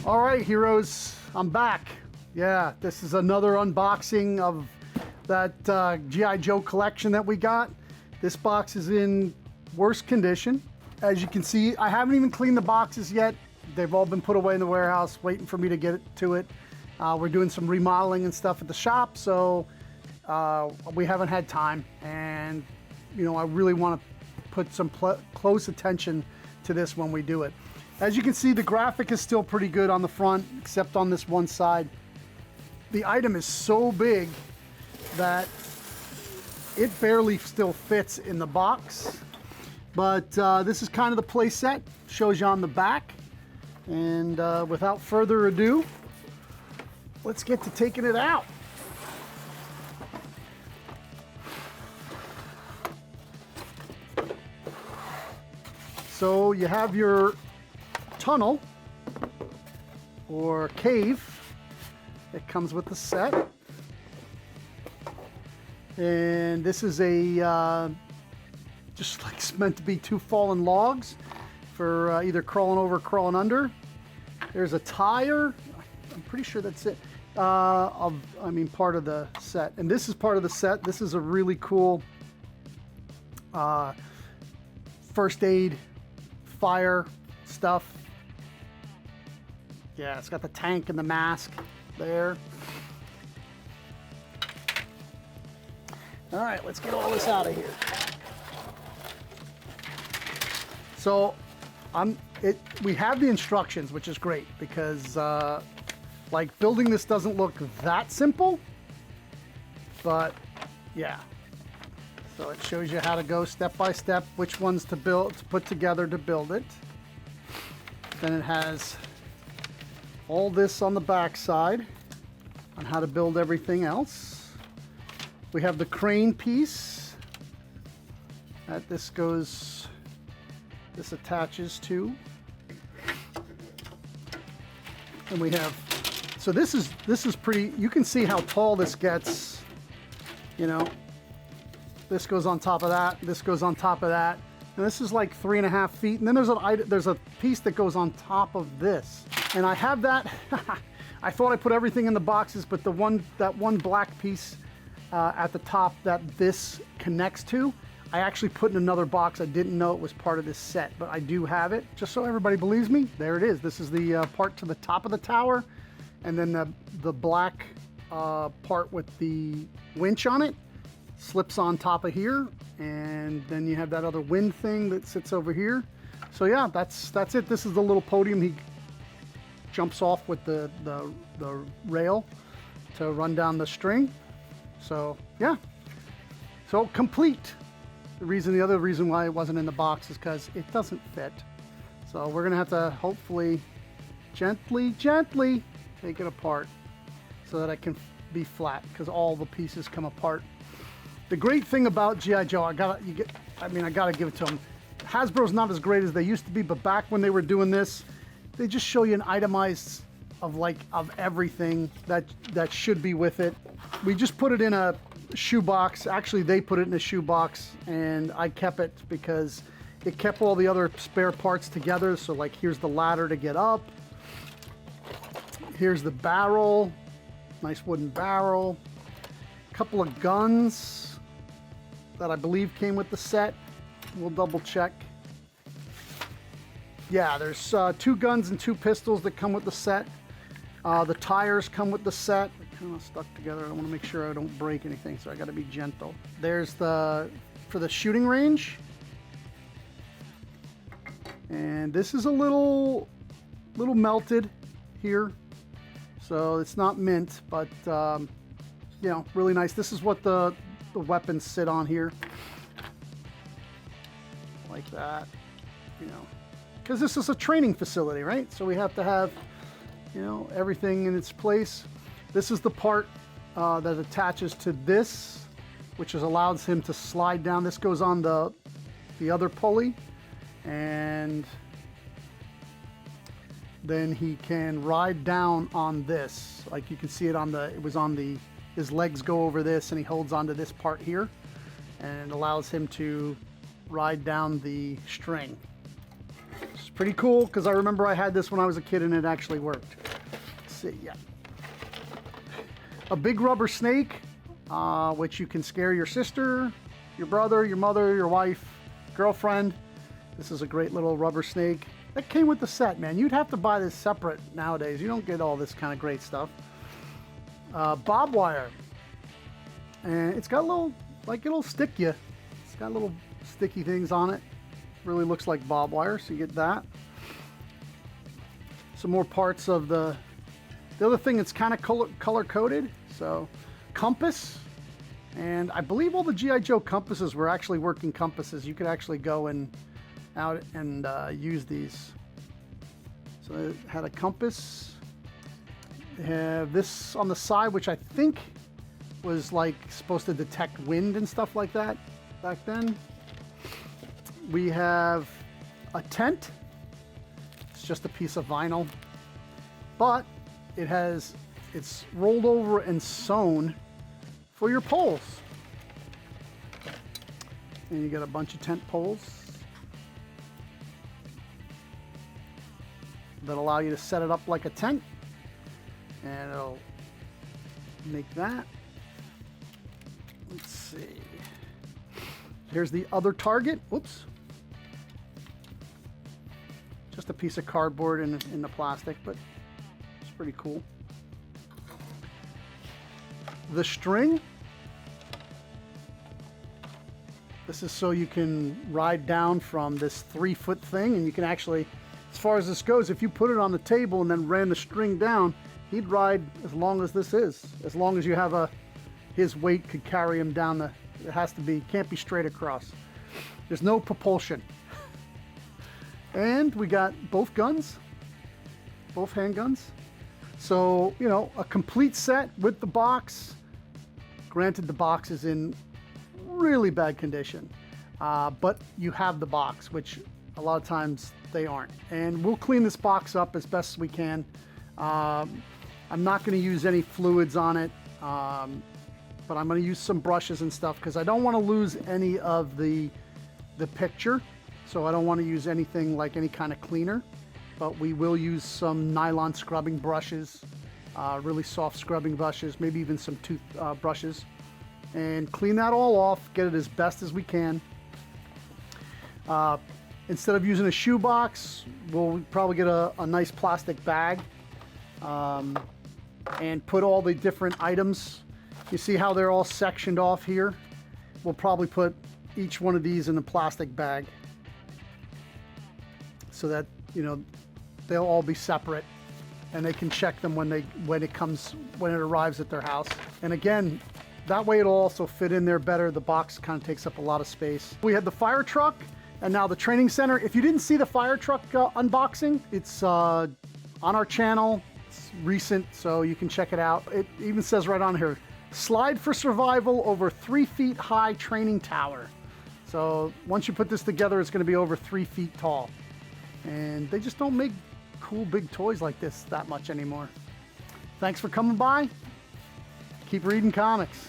All right, heroes, I'm back. Yeah, this is another unboxing of that G.I. Joe collection that we got. This box is in worse condition. As you can see, I haven't even cleaned the boxes yet. They've all been put away in the warehouse, waiting for me to get to it. We're doing some remodeling and stuff at the shop, so we haven't had time. And, you know, I really want to put some close attention to this when we do it. As you can see, the graphic is still pretty good on the front, except on this one side. The item is so big that it barely still fits in the box. But this is kind of the play set, shows you on the back. And without further ado, let's get to taking it out. So you have your tunnel or cave that comes with the set, and this is a just like it's meant to be two fallen logs for either crawling over or crawling under. There's a tire, I'm pretty sure that's it, part of the set, and this is part of the set. This is a really cool first aid fire stuff. Yeah, it's got the tank and the mask there. All right, let's get all this out of here. So we have the instructions, which is great because like building this doesn't look that simple, but yeah. So it shows you how to go step by step, which ones to put together to build it. Then it has all this on the back side on how to build everything else. We have the crane piece that this attaches to. And we have, so this is pretty, you can see how tall this gets, you know. This goes on top of that, this goes on top of that. And this is like 3.5 feet. And then there's a piece that goes on top of this. And I have that, I thought I put everything in the boxes, but that one black piece at the top that this connects to, I actually put in another box. I didn't know it was part of this set, but I do have it. Just so everybody believes me, there it is. This is the part to the top of the tower, and then the black part with the winch on it slips on top of here, and then you have that other wind thing that sits over here. So yeah, that's it. This is the little podium he jumps off with the rail to run down the string. So yeah, so complete. The other reason why it wasn't in the box is because it doesn't fit. So we're gonna have to hopefully gently take it apart so that it can be flat, because all the pieces come apart. The great thing about G.I. Joe, I gotta give it to them. Hasbro's not as great as they used to be, but back when they were doing this, they just show you an itemized of everything that should be with it. We just put it in a shoebox. Actually, they put it in a shoebox, and I kept it because it kept all the other spare parts together. So like, here's the ladder to get up. Here's the barrel, nice wooden barrel. A couple of guns that I believe came with the set. We'll double check. Yeah, there's 2 guns and 2 pistols that come with the set. The tires come with the set. They're kind of stuck together. I want to make sure I don't break anything, so I got to be gentle. There's for the shooting range. And this is a little melted here. So it's not mint, but you know, really nice. This is what the weapons sit on here, like that, you know, because this is a training facility, right? So we have to have, you know, everything in its place. This is the part that attaches to this, which allows him to slide down. This goes on the other pulley, and then he can ride down on this. Like you can see it his legs go over this, and he holds onto this part here, and it allows him to ride down the string. It's Pretty cool, because I remember I had this when I was a kid and it actually worked. Let's see, yeah. A big rubber snake, which you can scare your sister, your brother, your mother, your wife, girlfriend. This is a great little rubber snake. That came with the set, man. You'd have to buy this separate nowadays. You don't get all this kind of great stuff. Bob wire. And it's got a little, like it'll stick you. It's got little sticky things on it. Really looks like bob wire, so you get that. Some more parts of the other thing that's kind of color coded. So compass. And I believe all the G.I. Joe compasses were actually working compasses. You could actually go out and use these. So it had a compass. They have this on the side, which I think was like supposed to detect wind and stuff like that back then. We have a tent. It's just a piece of vinyl, but it's rolled over and sewn for your poles. And you got a bunch of tent poles that allow you to set it up like a tent, and it'll make that. Let's see. Here's the other target. Whoops. Just a piece of cardboard in the plastic, but it's pretty cool. The string. This is so you can ride down from this 3-foot thing, and you can actually, as far as this goes, if you put it on the table and then ran the string down, he'd ride as long as this is. As long as you have his weight could carry him down it has to be, can't be straight across. There's no propulsion. And we got both guns, both handguns. So, you know, a complete set with the box. Granted, the box is in really bad condition, but you have the box, which a lot of times they aren't. And we'll clean this box up as best as we can. I'm not going to use any fluids on it, but I'm going to use some brushes and stuff because I don't want to lose any of the picture. So I don't want to use anything like any kind of cleaner, but we will use some nylon scrubbing brushes, really soft scrubbing brushes, maybe even some tooth brushes, and clean that all off, get it as best as we can. Instead of using a shoe box, we'll probably get a nice plastic bag and put all the different items. You see how they're all sectioned off here? We'll probably put each one of these in a plastic bag so that, you know, they'll all be separate and they can check them when it arrives at their house. And again, that way it'll also fit in there better. The box kind of takes up a lot of space. We had the fire truck and now the training center. If you didn't see the fire truck unboxing, it's on our channel. It's recent, so you can check it out. It even says right on here, slide for survival over 3 feet high training tower. So once you put this together, it's going to be over 3 feet tall. And they just don't make cool big toys like this that much anymore. Thanks for coming by. Keep reading comics.